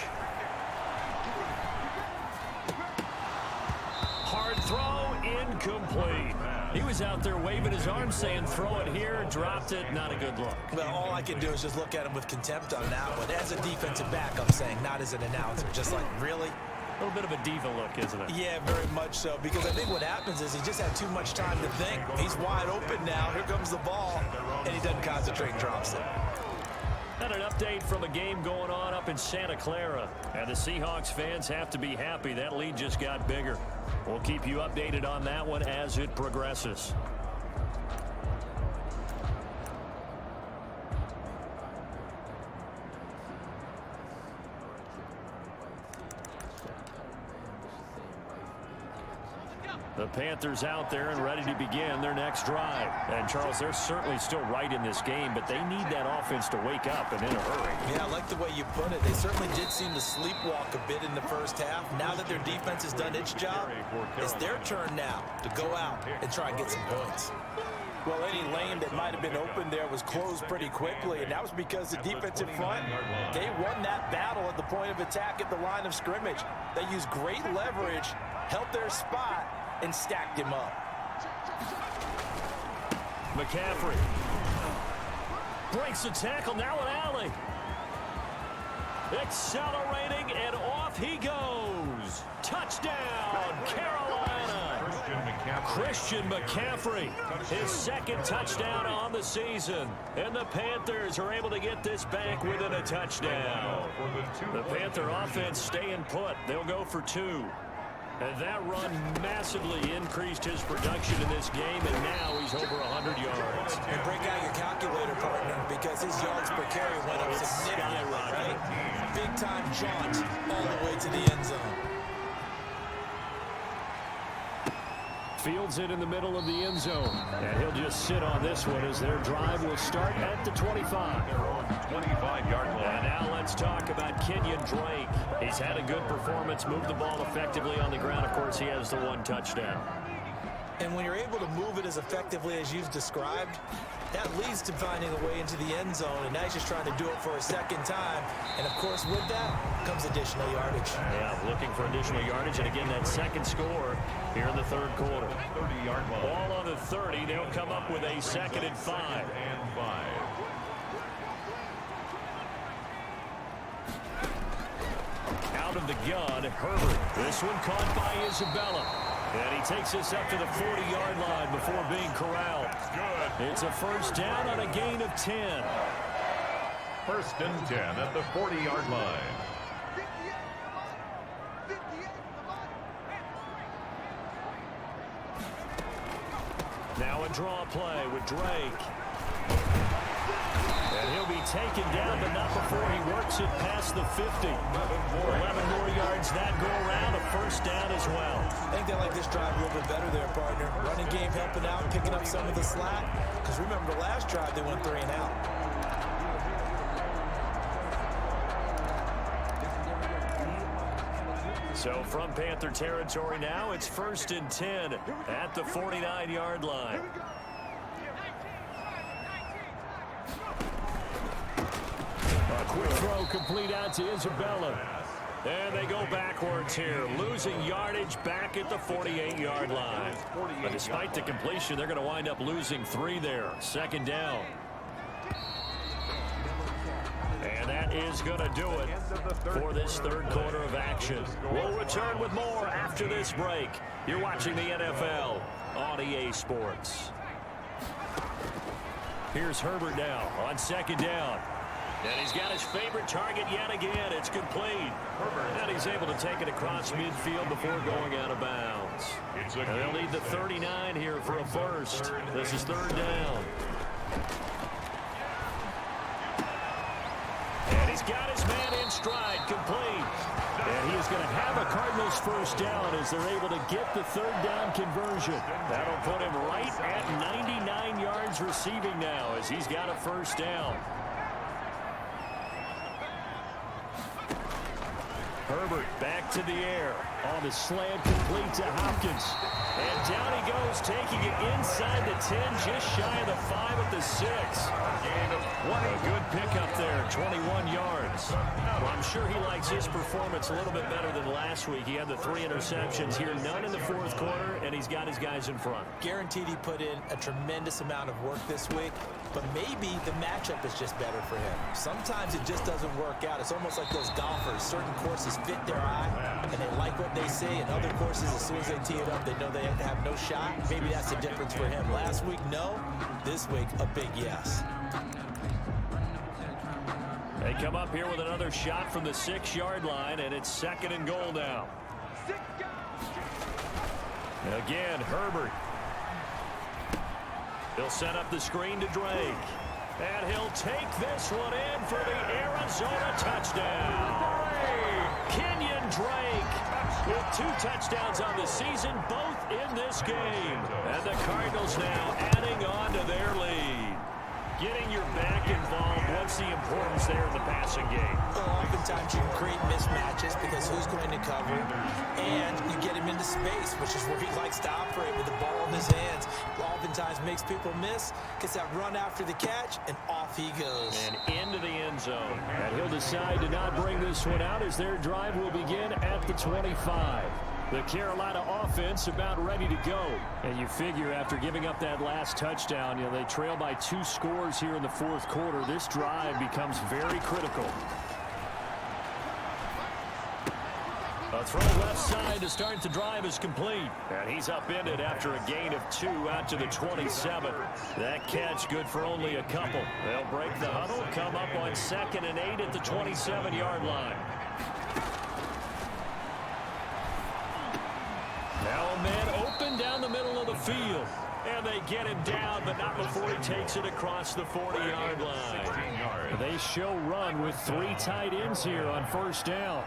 Hard throw, incomplete. He was out there waving his arms saying throw it here, dropped it, not a good look. Well, all I can do is just look at him with contempt on that one. As a defensive back, I'm saying, not as an announcer. Just like, really? A little bit of a diva look, isn't it? Yeah, very much so, because I think what happens is he just had too much time to think. He's wide open now. Here comes the ball, and he doesn't concentrate and drops it. And an update from a game going on up in Santa Clara. And the Seahawks fans have to be happy. That lead just got bigger. We'll keep you updated on that one as it progresses. The Panthers out there and ready to begin their next drive. And, Charles, they're certainly still right in this game, but they need that offense to wake up and in a hurry. Yeah, I like the way you put it. They certainly did seem to sleepwalk a bit in the first half. Now that their defense has done its job, it's their turn now to go out and try and get some points. Well, any lane that might have been open there was closed pretty quickly, and that was because the defensive front, they won that battle at the point of attack at the line of scrimmage. They used great leverage, held their spot, and stacked him up. McCaffrey breaks the tackle, now an alley. Accelerating, and off he goes. Touchdown, Carolina. Christian McCaffrey, his second touchdown on the season. And the Panthers are able to get this back within a touchdown. The Panther offense staying put. They'll go for two. And that run massively increased his production in this game, and now he's over 100 yards. And break out your calculator, partner, because his yards per carry went up significantly, right? Big-time jaunt all the way to the end zone. Fields it in the middle of the end zone. And he'll just sit on this one as their drive will start at the 25. 25-yard line. And now let's talk about Kenyon Drake. He's had a good performance, moved the ball effectively on the ground. Of course, he has the one touchdown. And when you're able to move it as effectively as you've described, that leads to finding a way into the end zone, and now he's just trying to do it for a second time. And, of course, with that comes additional yardage. Yeah, looking for additional yardage, and again, that second score here in the third quarter. 30-yard line. Ball on the 30. They'll come up with a 2nd and 5. Out of the gun, Herbert. This one caught by Isabella. And he takes us up to the 40-yard line before being corralled. It's a first down on a gain of 10. First and 10 at the 40-yard line. Now a draw play with Drake. And he'll be taken down, but not before he works it past the 50. 11 more yards that go around, a first down as well. I think they like this drive a little bit better there, partner. Running game helping out, picking up some of the slack. Because remember, the last drive they went 3 and out. So from Panther territory now, it's 1st and 10 at the 49-yard line. A quick throw complete out to Isabella. And they go backwards here, losing yardage back at the 48-yard line. But despite the completion, they're going to wind up losing 3 there. 2nd down. And that is going to do it for this third quarter of action. We'll return with more after this break. You're watching the NFL on EA Sports. Here's Herbert now on 2nd down. And he's got his favorite target yet again. It's complete. And he's able to take it across midfield before going out of bounds. And they'll need the 39 here for a first. This is third down. And he's got his man in stride, complete. And he is going to have a Cardinals first down as they're able to get the third down conversion. That'll put him right at 99 yards receiving now as he's got a first down. Herbert back to the air. On the slant, complete to Hopkins. And down he goes, taking it inside the 10, just shy of the 5 at the 6. A good pickup there, 21 yards. Well, I'm sure he likes his performance a little bit better than last week. He had the 3 interceptions here, none in the fourth quarter, and he's got his guys in front. Guaranteed he put in a tremendous amount of work this week, but maybe the matchup is just better for him. Sometimes it just doesn't work out. It's almost like those golfers. Certain courses fit their eye, and they like what they see, and other courses, as soon as they tee it up, they know they have no shot. Maybe that's the difference for him. Last week, no. This week, a big yes. They come up here with another shot from the 6-yard line, and it's 2nd and goal now. Again, Herbert. He'll set up the screen to Drake. And he'll take this one in for the Arizona touchdown. Kenyon Drake with 2 touchdowns on the season, both in this game. And the Cardinals now adding on to their lead. Getting your back involved, what's the importance there in the passing game? Well, oftentimes you can create mismatches because who's going to cover, and you get him into space, which is where he likes to operate with the ball in his hands. Oftentimes makes people miss, gets that run after the catch, and off he goes. And into the end zone. And he'll decide to not bring this one out as their drive will begin at the 25. The Carolina offense about ready to go. And you figure after giving up that last touchdown, they trail by 2 scores here in the fourth quarter. This drive becomes very critical. A throw left side to start the drive is complete. And he's upended after a gain of 2 out to the 27. That catch good for only a couple. They'll break the huddle, come up on 2nd and 8 at the 27-yard line. Now a man open down the middle of the field. And they get him down, but not before he takes it across the 40-yard line. They show run with 3 tight ends here on first down.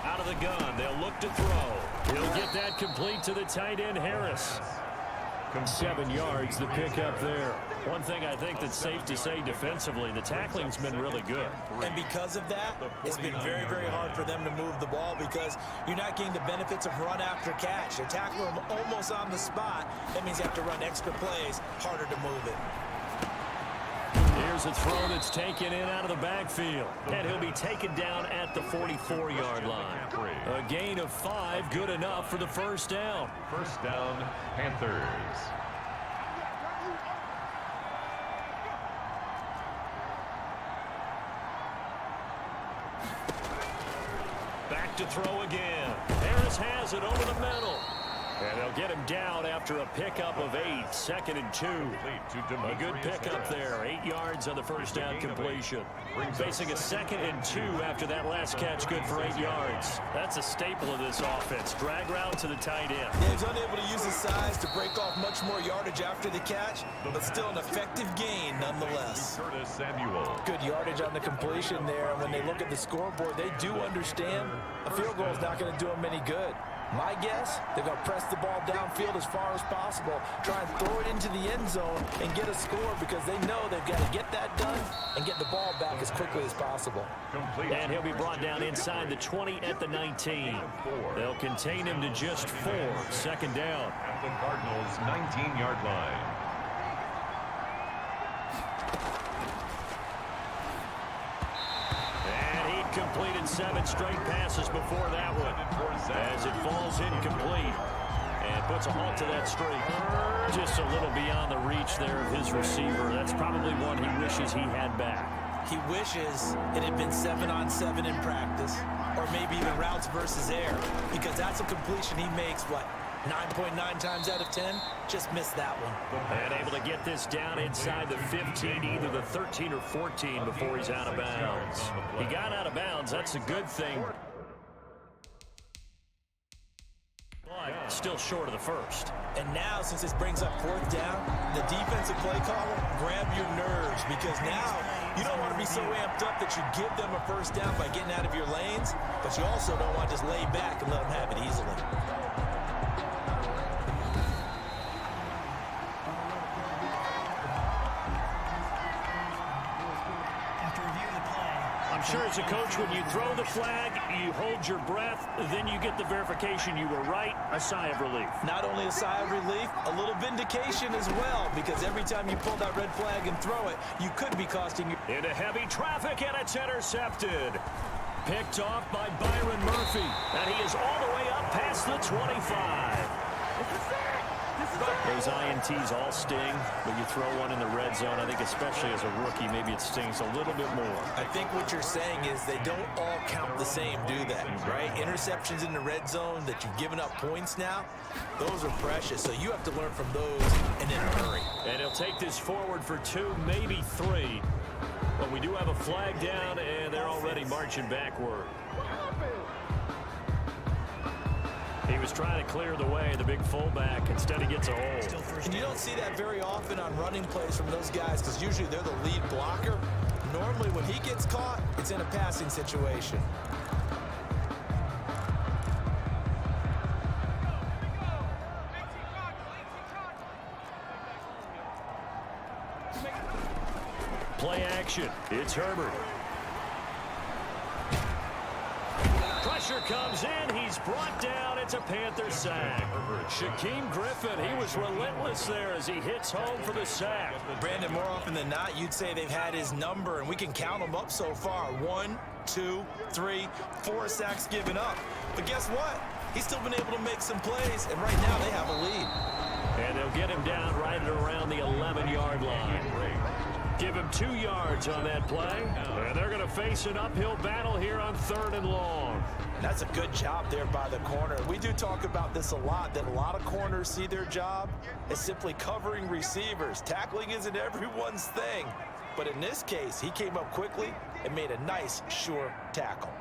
Out of the gun, they'll look to throw. He'll get that complete to the tight end, Harris. 7 yards, the pickup there. One thing I think that's safe to say defensively, the tackling's been really good. And because of that, it's been very, very hard for them to move the ball because you're not getting the benefits of run after catch. They're tackling them almost on the spot. That means you have to run extra plays, harder to move it. Here's a throw that's taken in out of the backfield. And he'll be taken down at the 44-yard line. A gain of 5, good enough for the first down. First down, Panthers. Back to throw again. Harris has it over the middle. And they'll get him down after a pickup of 8, 2nd and 2. A good pickup there, 8 yards on the first down completion. Facing a 2nd and 2 after that last catch, good for 8 yards. That's a staple of this offense. Drag route to the tight end. Yeah, he's unable to use his size to break off much more yardage after the catch, but still an effective gain nonetheless. Good yardage on the completion there. And when they look at the scoreboard, they do understand a field goal is not going to do them any good. My guess, they're going to press the ball downfield as far as possible, try and throw it into the end zone and get a score because they know they've got to get that done and get the ball back as quickly as possible. And he'll be brought down inside the 20 at the 19. They'll contain him to just 4, 2nd down. At the Cardinals' 19-yard line. Completed 7 straight passes before that one as it falls incomplete and puts a halt to that streak. Just a little beyond the reach there of his receiver. That's probably one he wishes he had back. He wishes it had been 7-on-7 in practice, or maybe even routes versus air, because that's a completion he makes, what, 9.9 times out of 10? Just missed that one. And able to get this down inside the 15, either the 13 or 14 before he's out of bounds. He got out of bounds. That's a good thing. But still short of the first. And now, since this brings up 4th down, the defensive play caller, grab your nerves, because now you don't want to be so amped up that you give them a 1st down by getting out of your lanes, but you also don't want to just lay back and let them have it easily. I'm sure as a coach, when you throw the flag, you hold your breath, then you get the verification you were right, a sigh of relief. Not only a sigh of relief, a little vindication as well, because every time you pull that red flag and throw it, you could be costing you. Into heavy traffic, and it's intercepted. Picked off by Byron Murphy, and he is all the way up past the 25. Those INTs all sting, but you throw one in the red zone, I think especially as a rookie, maybe it stings a little bit more. I think what you're saying is they don't all count the same, do they? Right? Interceptions in the red zone that you've given up points now, those are precious, so you have to learn from those and in a hurry. And he'll take this forward for 2, maybe 3. But we do have a flag down, and they're already marching backward. He was trying to clear the way, the big fullback. Instead, he gets a hold. And you don't see that very often on running plays from those guys because usually they're the lead blocker. Normally, when he gets caught, it's in a passing situation. Play action. It's Herbert. Pressure comes in. He's brought down. It's a Panther sack. Shaquem Griffin, he was relentless there as he hits home for the sack. Brandon, more often than not, you'd say they've had his number, and we can count them up so far. 1, 2, 3, 4 sacks given up. But guess what? He's still been able to make some plays, and right now they have a lead. And they'll get him down right at around the 11-yard line. Give him 2 yards on that play. And they're going to face an uphill battle here on 3rd and long. That's a good job there by the corner. We do talk about this a lot, that a lot of corners see their job as simply covering receivers. Tackling isn't everyone's thing. But in this case, he came up quickly and made a nice, sure tackle.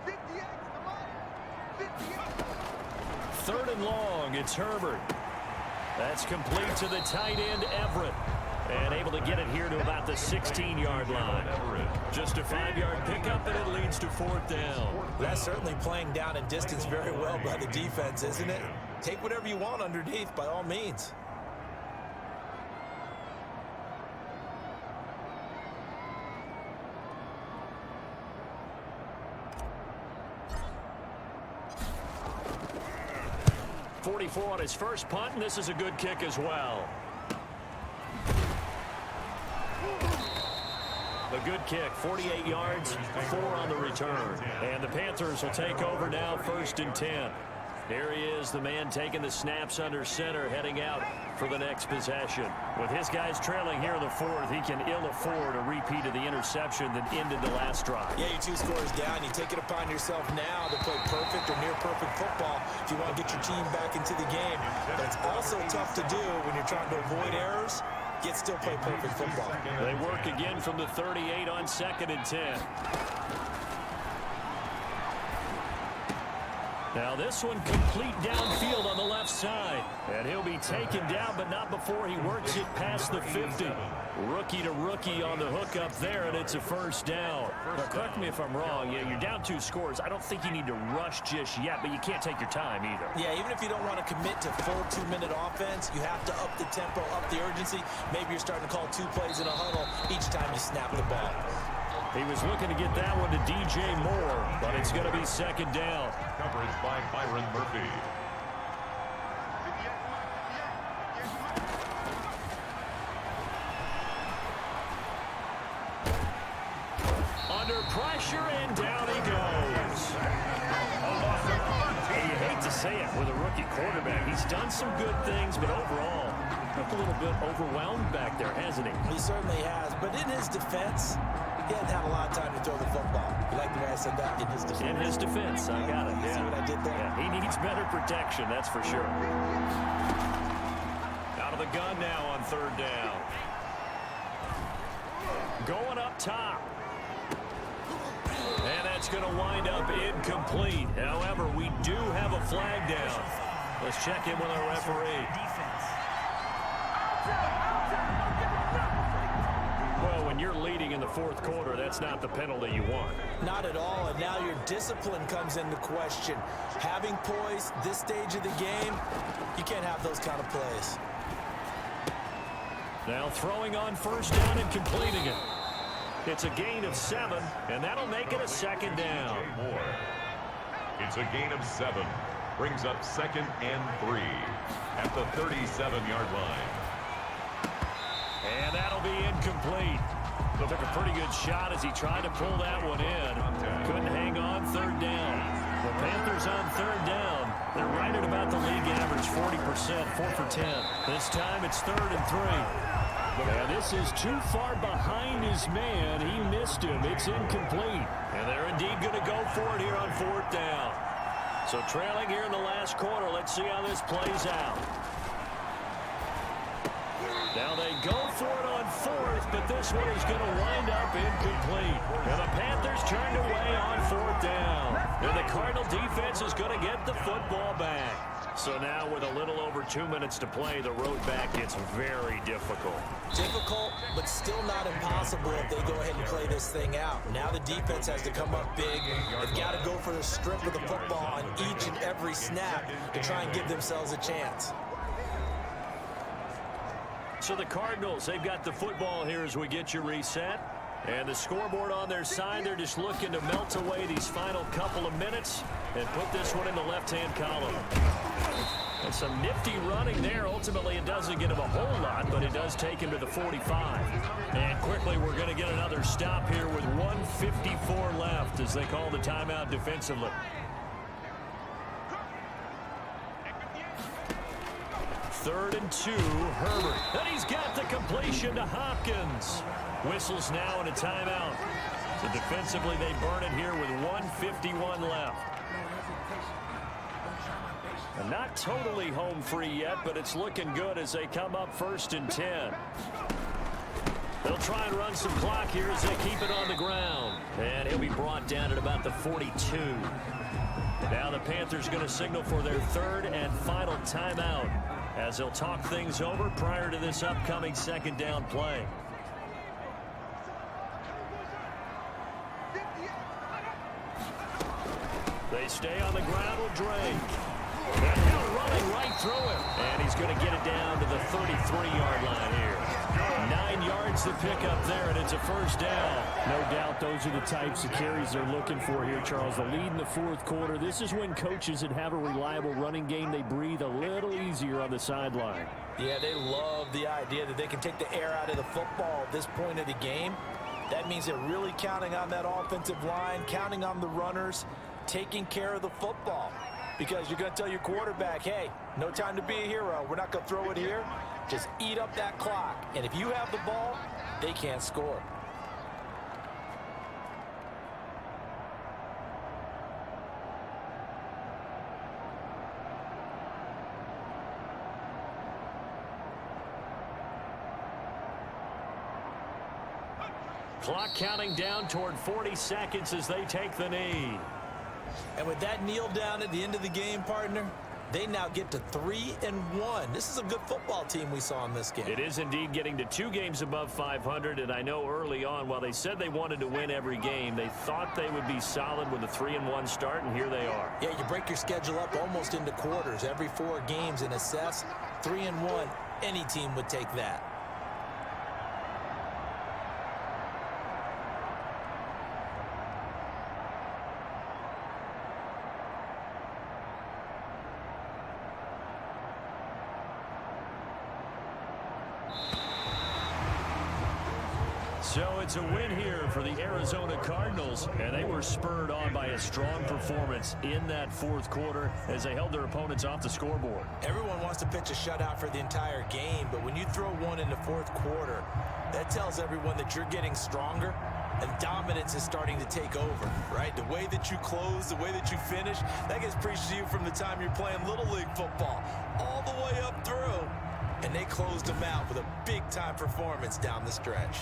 3rd and long, it's Herbert. That's complete to the tight end, Everett. And able to get it here to about the 16-yard line. Just a 5-yard pickup, and it leads to 4th down. That's certainly playing down in distance very well by the defense, isn't it? Take whatever you want underneath, by all means. .44 on his first punt, and this is a good kick as well. A good kick, 48 yards, 4 on the return. And the Panthers will take over now, 1st and 10. There he is, the man taking the snaps under center, heading out for the next possession. With his guys trailing here in the 4th, he can ill afford a repeat of the interception that ended the last drive. Yeah, you're 2 scores down. You take it upon yourself now to play perfect or near perfect football if you want to get your team back into the game. But it's also tough to do when you're trying to avoid errors, yet still play perfect football. They work again from the 38 on 2nd and 10. Now this one complete downfield on the left side. And he'll be taken down, but not before he works it past the 50. Rookie to rookie on the hook up there, and it's a 1st down. Now, correct me if I'm wrong. Yeah, you're down 2 scores. I don't think you need to rush just yet, but you can't take your time either. Yeah, even if you don't want to commit to full 2-minute offense, you have to up the tempo, up the urgency. Maybe you're starting to call 2 plays in a huddle each time you snap the ball. He was looking to get that one to DJ Moore, but it's going to be 2nd down. Coverage by Byron Murphy. Under pressure, and down he goes. And you hate to say it with a rookie quarterback. He's done some good things, but overall, looked a little bit overwhelmed back there, hasn't he? He certainly has, but in his defense, He hadn't had a lot of time to throw the football. You like the way I said that? In his defense. In his defense, I got it. You see what I did there? Yeah, he needs better protection, that's for sure. Out of the gun now on third down. Going up top. And that's going to wind up incomplete. However, we do have a flag down. Let's check in with our referee. Defense. Well, when you're leading in the fourth quarter, that's not the penalty you want. Not at all, and now your discipline comes into question. Having poise this stage of the game, you can't have those kind of plays. Now throwing on first down and completing it. It's a gain of 7, and that'll make it a second down. It's a gain of 7. Brings up 2nd and 3 at the 37-yard line. And that'll be incomplete. Took a pretty good shot as he tried to pull that one in. Couldn't hang on third down. The Panthers on third down. They're right at about the league average, 40%, 4 for 10. This time it's 3rd and 3. And this is too far behind his man. He missed him. It's incomplete. And they're indeed going to go for it here on 4th down. So trailing here in the last quarter. Let's see how this plays out. Now they go for it on 4th, but this one is going to wind up incomplete. And the Panthers turned away on 4th down. And the Cardinal defense is going to get the football back. So now with a little over 2 minutes to play, the road back gets very difficult. Difficult, but still not impossible if they go ahead and play this thing out. Now the defense has to come up big. They've got to go for the strip of the football on each and every snap to try and give themselves a chance. So the Cardinals, they've got the football here as we get you reset. And the scoreboard on their side, they're just looking to melt away these final couple of minutes and put this one in the left-hand column. And some nifty running there. Ultimately, it doesn't get him a whole lot, but it does take him to the 45. And quickly, we're going to get another stop here with 1:54 left as they call the timeout defensively. Third and 2, Herbert. And he's got the completion to Hopkins. Whistles now and a timeout. So defensively, they burn it here with 1:51 left. And not totally home free yet, but it's looking good as they come up 1st and 10. They'll try and run some clock here as they keep it on the ground. And he'll be brought down at about the 42. Now the Panthers going to signal for their 3rd and final timeout as they'll talk things over prior to this upcoming 2nd down play. They stay on the ground with Drake. And now running right through him. And he's going to get it down to the 33-yard line here. 9 yards to pick up there, and it's a 1st down. No doubt those are the types of carries they're looking for here, Charles. The lead in the 4th quarter. This is when coaches that have a reliable running game, they breathe a little easier on the sideline. Yeah, they love the idea that they can take the air out of the football at this point of the game. That means they're really counting on that offensive line, counting on the runners, taking care of the football. Because you're going to tell your quarterback, hey, no time to be a hero. We're not going to throw it here. Just eat up that clock. And if you have the ball, they can't score. Clock counting down toward 40 seconds as they take the knee. And with that kneel down at the end of the game, partner, they now get to 3-1. This is a good football team we saw in this game. It is indeed getting to 2 games above 500, and I know early on, while they said they wanted to win every game, they thought they would be solid with a 3-1 start, and here they are. Yeah, you break your schedule up almost into quarters, every 4 games, and assess 3-1. Any team would take that. So it's a win here for the Arizona Cardinals, and they were spurred on by a strong performance in that 4th quarter as they held their opponents off the scoreboard. Everyone wants to pitch a shutout for the entire game, but when you throw one in the 4th quarter, that tells everyone that you're getting stronger, and dominance is starting to take over, right? The way that you close, the way that you finish, that gets preached to you from the time you're playing Little League football all the way up through. And they closed them out with a big-time performance down the stretch.